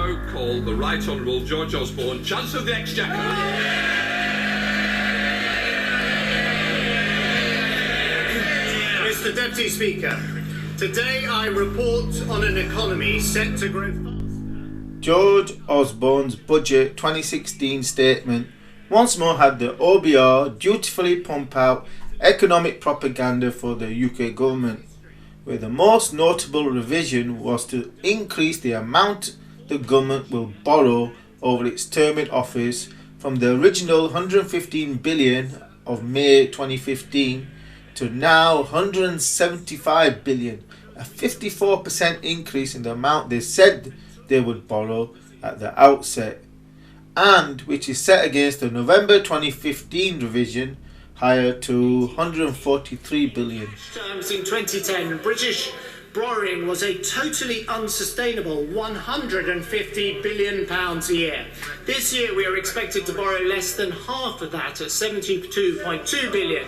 now call the Right Honourable George Osborne, Chancellor of the Exchequer. Mr. Deputy Speaker, today I report on an economy set to grow fast. George Osborne's Budget 2016 statement once more had the OBR dutifully pump out economic propaganda for the UK government, where the most notable revision was to increase the amount the government will borrow over its term in office from the original 115 billion of May 2015 to now 175 billion, a 54% increase in the amount they said they would borrow at the outset, and which is set against the November 2015 revision higher to 143 billion. Terms in 2010, British borrowing was a totally unsustainable £150 billion a year. This year we are expected to borrow less than half of that at 72.2 billion.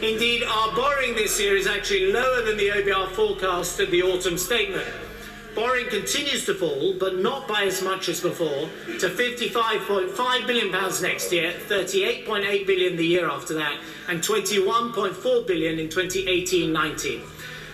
Indeed, our borrowing this year is actually lower than the OBR forecast at the autumn statement. Borrowing continues to fall, but not by as much as before, to £55.5 billion next year, £38.8 billion the year after that, and £21.4 billion in 2018-19.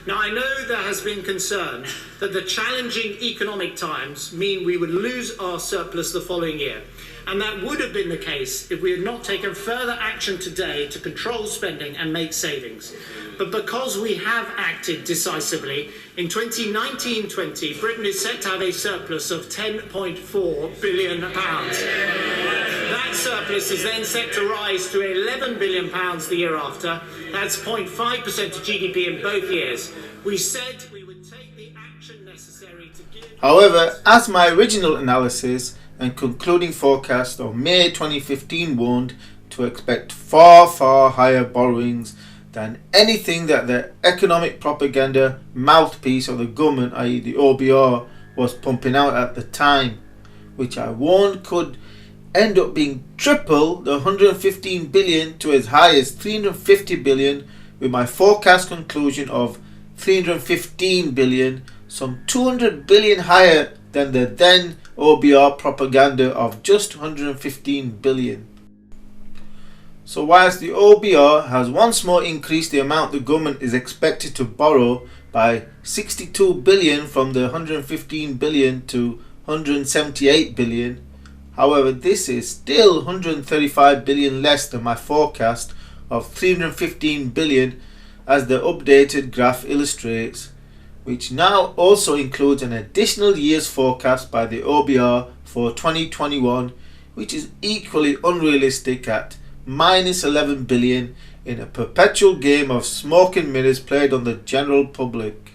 Now, I know there has been concern that the challenging economic times mean we would lose our surplus the following year. And that would have been the case if we had not taken further action today to control spending and make savings. But because we have acted decisively, in 2019-20, Britain is set to have a surplus of £10.4 billion. That surplus is then set to rise to £11 billion the year after. That's 0.5% of GDP in both years. We said we would take the action necessary to give... However, as my original analysis and concluding forecast of May 2015 warned to expect far higher borrowings than anything that the economic propaganda mouthpiece of the government, i.e. the OBR, was pumping out at the time, which I warned could end up being triple the 115 billion to as high as 350 billion, with my forecast conclusion of 315 billion, some 200 billion higher than the then OBR propaganda of just 115 billion. So whilst the OBR has once more increased the amount the government is expected to borrow by 62 billion from the 115 billion to 178 billion, however, this is still 135 billion less than my forecast of 315 billion, as the updated graph illustrates, which now also includes an additional year's forecast by the OBR for 2021, which is equally unrealistic at minus 11 billion in a perpetual game of smoke and mirrors played on the general public.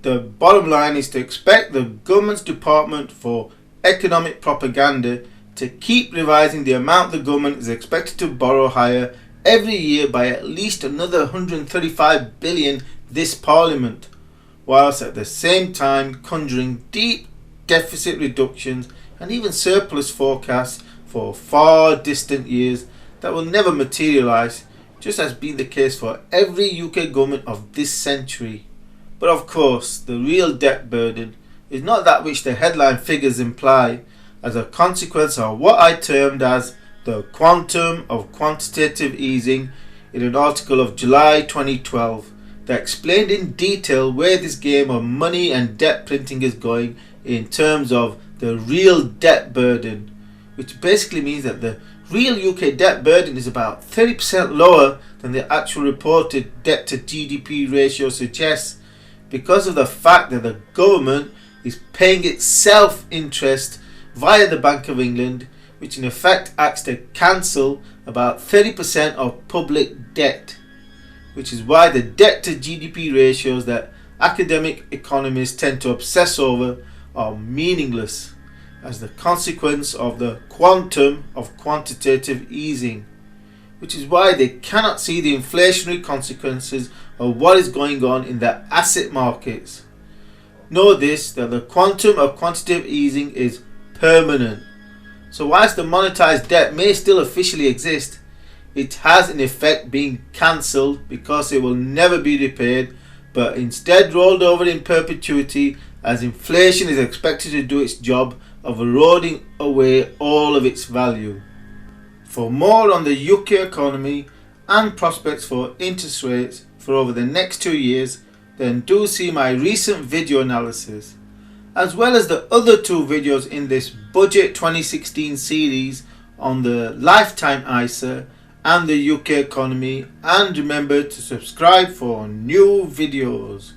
The bottom line is to expect the government's Department for Economic Propaganda to keep revising the amount the government is expected to borrow higher every year by at least another 135 billion this Parliament, whilst at the same time conjuring deep deficit reductions and even surplus forecasts for far distant years that will never materialise, just as been the case for every UK government of this century. But of course, the real debt burden is not that which the headline figures imply, as a consequence of what I termed as the quantum of quantitative easing in an article of July 2012 that explained in detail where this game of money and debt printing is going in terms of the real debt burden, which basically means that the real UK debt burden is about 30% lower than the actual reported debt to GDP ratio suggests, because of the fact that the government is paying itself interest via the Bank of England, which in effect acts to cancel about 30% of public debt, which is why the debt to GDP ratios that academic economists tend to obsess over are meaningless as the consequence of the quantum of quantitative easing, which is why they cannot see the inflationary consequences of what is going on in the asset markets. Know this, that the quantum of quantitative easing is permanent. So whilst the monetized debt may still officially exist, it has in effect been cancelled because it will never be repaid, but instead rolled over in perpetuity as inflation is expected to do its job of eroding away all of its value. For more on the UK economy and prospects for interest rates for over the next 2 years, then do see my recent video analysis, as well as the other 2 videos in this Budget 2016 series on the lifetime ISA and the UK economy, and remember to subscribe for new videos.